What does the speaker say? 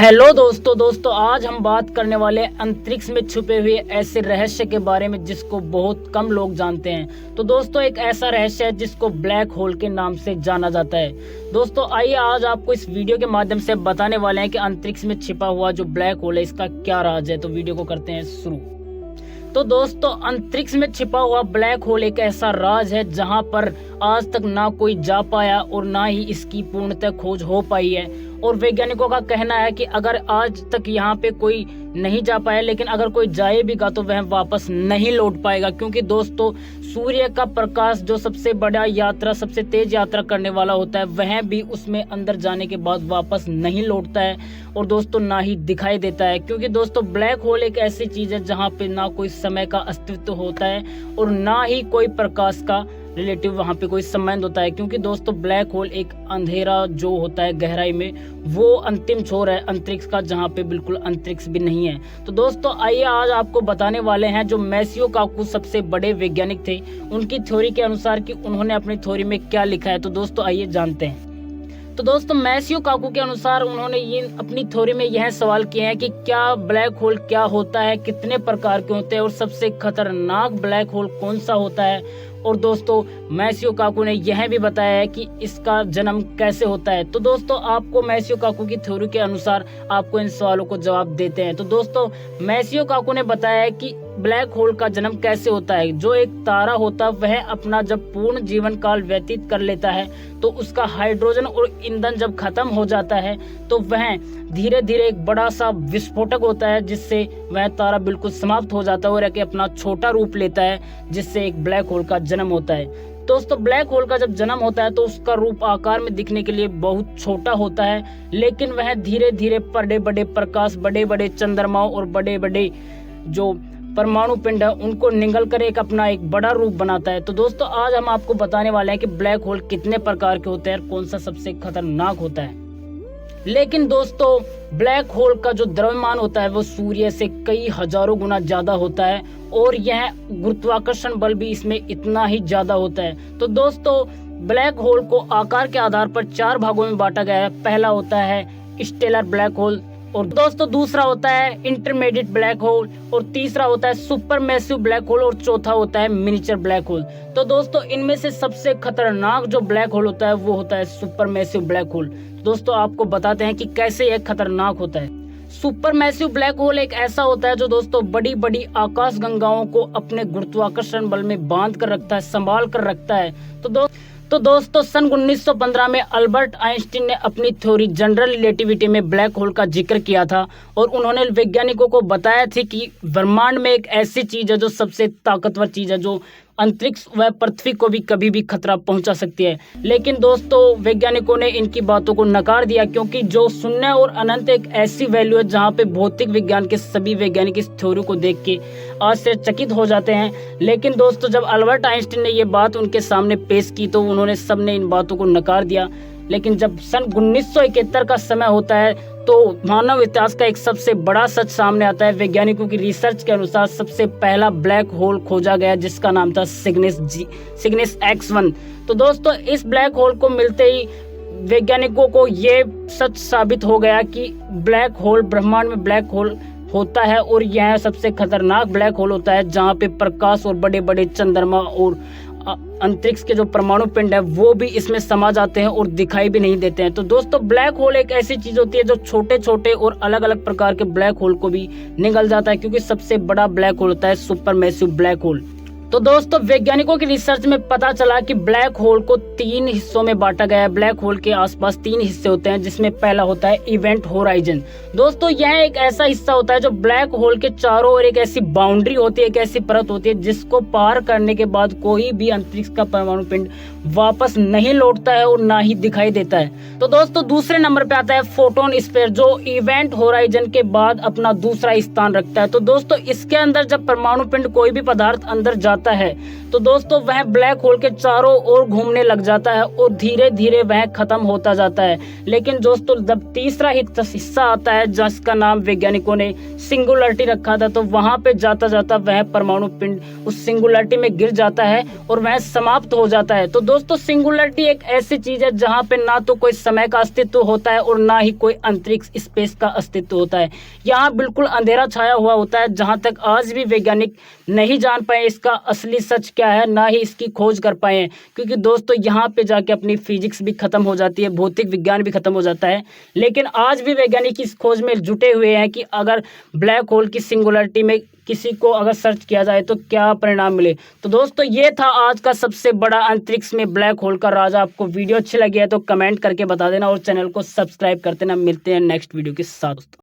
Hello दोस्तों आज हम बात करने वाले अंतरिक्ष में छुपे हुए ऐसे रहस्य के बारे में जिसको बहुत कम लोग जानते हैं। तो दोस्तों एक ऐसा रहस्य है जिसको ब्लैक होल के नाम से जाना जाता है। दोस्तों आइए आज आपको इस वीडियो के माध्यम से बताने वाले हैं कि अंतरिक्ष में छिपा हुआ जो ब्लैक होल है इसका क्या राज है। तो वीडियो को करते हैं शुरू। तो दोस्तों अंतरिक्ष में छिपा हुआ ब्लैक होल एक ऐसा राज है जहां पर आज तक ना कोई जा पाया और ना ही इसकी पूर्णतः खोज हो पाई है। और वैज्ञानिकों का कहना है कि अगर आज तक यहाँ पे कोई नहीं जा पाया, लेकिन अगर कोई जाएगा तो वह वापस नहीं लौट पाएगा, क्योंकि दोस्तों सूर्य का प्रकाश जो सबसे बड़ा यात्रा, सबसे तेज यात्रा करने वाला होता है, वह भी उसमें अंदर जाने के बाद वापस नहीं लौटता है और दोस्तों ना ही दिखाई देता है। क्योंकि दोस्तों ब्लैक होल एक ऐसी चीज है जहाँ पे ना कोई समय का अस्तित्व होता है और ना ही कोई प्रकाश का रिलेटिव वहाँ पे कोई संबंध होता है। क्योंकि दोस्तों ब्लैक होल एक अंधेरा जो होता है गहराई में, वो अंतिम छोर है अंतरिक्ष का, जहाँ पे बिल्कुल अंतरिक्ष भी नहीं है। तो दोस्तों आइए आज आपको बताने वाले हैं जो मैसियो काकू सबसे बड़े वैज्ञानिक थे, उनकी थ्योरी के अनुसार कि उन्होंने अपनी थ्योरी में क्या लिखा है। तो दोस्तों आइए जानते हैं। तो दोस्तों मैसियो काकू के अनुसार उन्होंने ये अपनी थ्योरी में यह सवाल किए हैं कि क्या ब्लैक होल क्या होता है, कितने प्रकार के होते हैं और सबसे खतरनाक ब्लैक होल कौन सा होता है। और दोस्तों मैसियो काकू ने यह भी बताया है कि इसका जन्म कैसे होता है। तो दोस्तों आपको मैसियो काकू की थ्योरी के अनुसार आपको इन सवालों को जवाब देते हैं। तो दोस्तों मैसियो काकू ने बताया है कि ब्लैक होल का जन्म कैसे होता है। जो एक तारा होता है वह अपना जब पूर्ण जीवन काल व्यतीत कर लेता है तो उसका हाइड्रोजन और ईंधन जब खत्म हो जाता है तो वह धीरे धीरे एक बड़ा सा विस्फोटक होता है, जिससे वह तारा बिल्कुल समाप्त हो जाता है और अपना छोटा रूप लेता है, जिससे एक ब्लैक होल का जन्म होता है। दोस्तों ब्लैक होल का जब जन्म होता है तो उसका रूप आकार में दिखने के लिए बहुत छोटा होता है, लेकिन वह धीरे धीरे बड़े बड़े प्रकाश, बड़े बड़े चंद्रमाओं और बड़े बड़े जो परमाणु पिंड है उनको निगल कर एक अपना एक बड़ा रूप बनाता है। तो दोस्तों आज हम आपको बताने वाले हैं कि ब्लैक होल कितने प्रकार के होते हैं और कौन सा सबसे खतरनाक होता है। लेकिन दोस्तों ब्लैक होल का जो द्रव्यमान होता है वो सूर्य से कई हजारों गुना ज्यादा होता है और यह गुरुत्वाकर्षण बल भी इसमें इतना ही ज्यादा होता है। तो दोस्तों ब्लैक होल को आकार के आधार पर 4 भागों में बांटा गया है। पहला होता है स्टेलर ब्लैक होल, और दोस्तों दूसरा होता है इंटरमीडिएट ब्लैक होल, और तीसरा होता है सुपरमैसिव ब्लैक होल, और चौथा होता है मिनिएचर ब्लैक होल। तो दोस्तों इनमें से सबसे खतरनाक जो ब्लैक होल होता है वो होता है सुपरमैसिव ब्लैक होल। दोस्तों आपको बताते हैं कि कैसे यह खतरनाक होता है। सुपरमैसिव ब्लैक होल एक ऐसा होता है जो दोस्तों बड़ी बड़ी आकाश गंगाओं को अपने गुरुत्वाकर्षण बल में बांध कर रखता है, संभाल कर रखता है। तो दोस्तों सन 1915 में अल्बर्ट आइंस्टीन ने अपनी थ्योरी जनरल रिलेटिविटी में ब्लैक होल का जिक्र किया था और उन्होंने वैज्ञानिकों को बताया था कि ब्रह्मांड में एक ऐसी चीज है जो सबसे ताकतवर चीज है, जो अंतरिक्ष व पृथ्वी को भी कभी भी खतरा पहुंचा सकती है। लेकिन दोस्तों वैज्ञानिकों ने इनकी बातों को नकार दिया, क्योंकि जो शून्य और अनंत एक ऐसी वैल्यू है जहां पे भौतिक विज्ञान के सभी वैज्ञानिक इस थ्योरी को देख के आश्चर्यचकित हो जाते हैं। लेकिन दोस्तों जब अल्बर्ट आइंस्टीन ने ये बात उनके सामने पेश की तो उन्होंने सबने इन बातों को नकार दिया। लेकिन जब सन 1971 का समय होता है तो मानव इतिहास का एक सबसे बड़ा सच सामने आता है। वैज्ञानिकों की रिसर्च के अनुसार सबसे पहला ब्लैक होल खोजा गया जिसका नाम था सिग्निस X1। तो दोस्तों इस ब्लैक होल को मिलते ही वैज्ञानिकों को ये सच साबित हो गया कि ब्लैक होल, ब्रह्मांड में ब्लैक होल होता है और यह सबसे खतरनाक ब्लैक होल होता है जहाँ पे प्रकाश और बड़े बड़े चंद्रमा और अंतरिक्ष के जो परमाणु पिंड है वो भी इसमें समा जाते हैं और दिखाई भी नहीं देते हैं। तो दोस्तों ब्लैक होल एक ऐसी चीज होती है जो छोटे छोटे और अलग अलग प्रकार के ब्लैक होल को भी निगल जाता है, क्योंकि सबसे बड़ा ब्लैक होल होता है सुपरमैसिव ब्लैक होल। तो दोस्तों वैज्ञानिकों की रिसर्च में पता चला कि ब्लैक होल को 3 हिस्सों में बांटा गया है। ब्लैक होल के आसपास 3 हिस्से होते हैं, जिसमें पहला होता है इवेंट होराइजन। दोस्तों यह एक ऐसा हिस्सा होता है जो ब्लैक होल के चारों ओर एक ऐसी बाउंड्री होती है, एक ऐसी परत होती है जिसको पार करने के बाद कोई भी अंतरिक्ष का परमाणु पिंड वापस नहीं लौटता है और ना ही दिखाई देता है। तो दोस्तों दूसरे नंबर पे आता है फोटोन स्फीयर, जो इवेंट होराइजन के बाद अपना दूसरा स्थान रखता है। तो दोस्तों इसके अंदर जब परमाणु पिंड कोई भी पदार्थ अंदर जाता आता है तो दोस्तों वह ब्लैक होल के चारों ओर घूमने लग जाता है और धीरे धीरे वह खत्म होता जाता है। लेकिन दोस्तों जब तीसरा हिस्सा आता है जिसका नाम वैज्ञानिकों ने सिंगुलरिटी रखा था, तो वहां पे जाता जाता वह परमाणु पिंड उस सिंगुलरिटी में गिर जाता है और वह समाप्त हो जाता है। तो दोस्तों सिंगुलरिटी एक ऐसी चीज है जहां पे ना तो कोई समय का अस्तित्व होता है और ना ही कोई अंतरिक्ष स्पेस का अस्तित्व होता है। यहाँ बिल्कुल अंधेरा छाया हुआ होता है, जहां तक आज भी वैज्ञानिक नहीं जान पाए इसका असली सच क्या है, ना ही इसकी खोज कर पाए हैं। क्योंकि दोस्तों यहाँ पे जाके अपनी फिजिक्स भी खत्म हो जाती है, भौतिक विज्ञान भी खत्म हो जाता है। लेकिन आज भी वैज्ञानिक इस खोज में जुटे हुए हैं कि अगर ब्लैक होल की सिंगुलरिटी में किसी को अगर सर्च किया जाए तो क्या परिणाम मिले। तो दोस्तों ये था आज का सबसे बड़ा अंतरिक्ष में ब्लैक होल का राज। आपको वीडियो अच्छी लगी है तो कमेंट करके बता देना और चैनल को सब्सक्राइब कर देना। मिलते हैं नेक्स्ट वीडियो के साथ दोस्तों।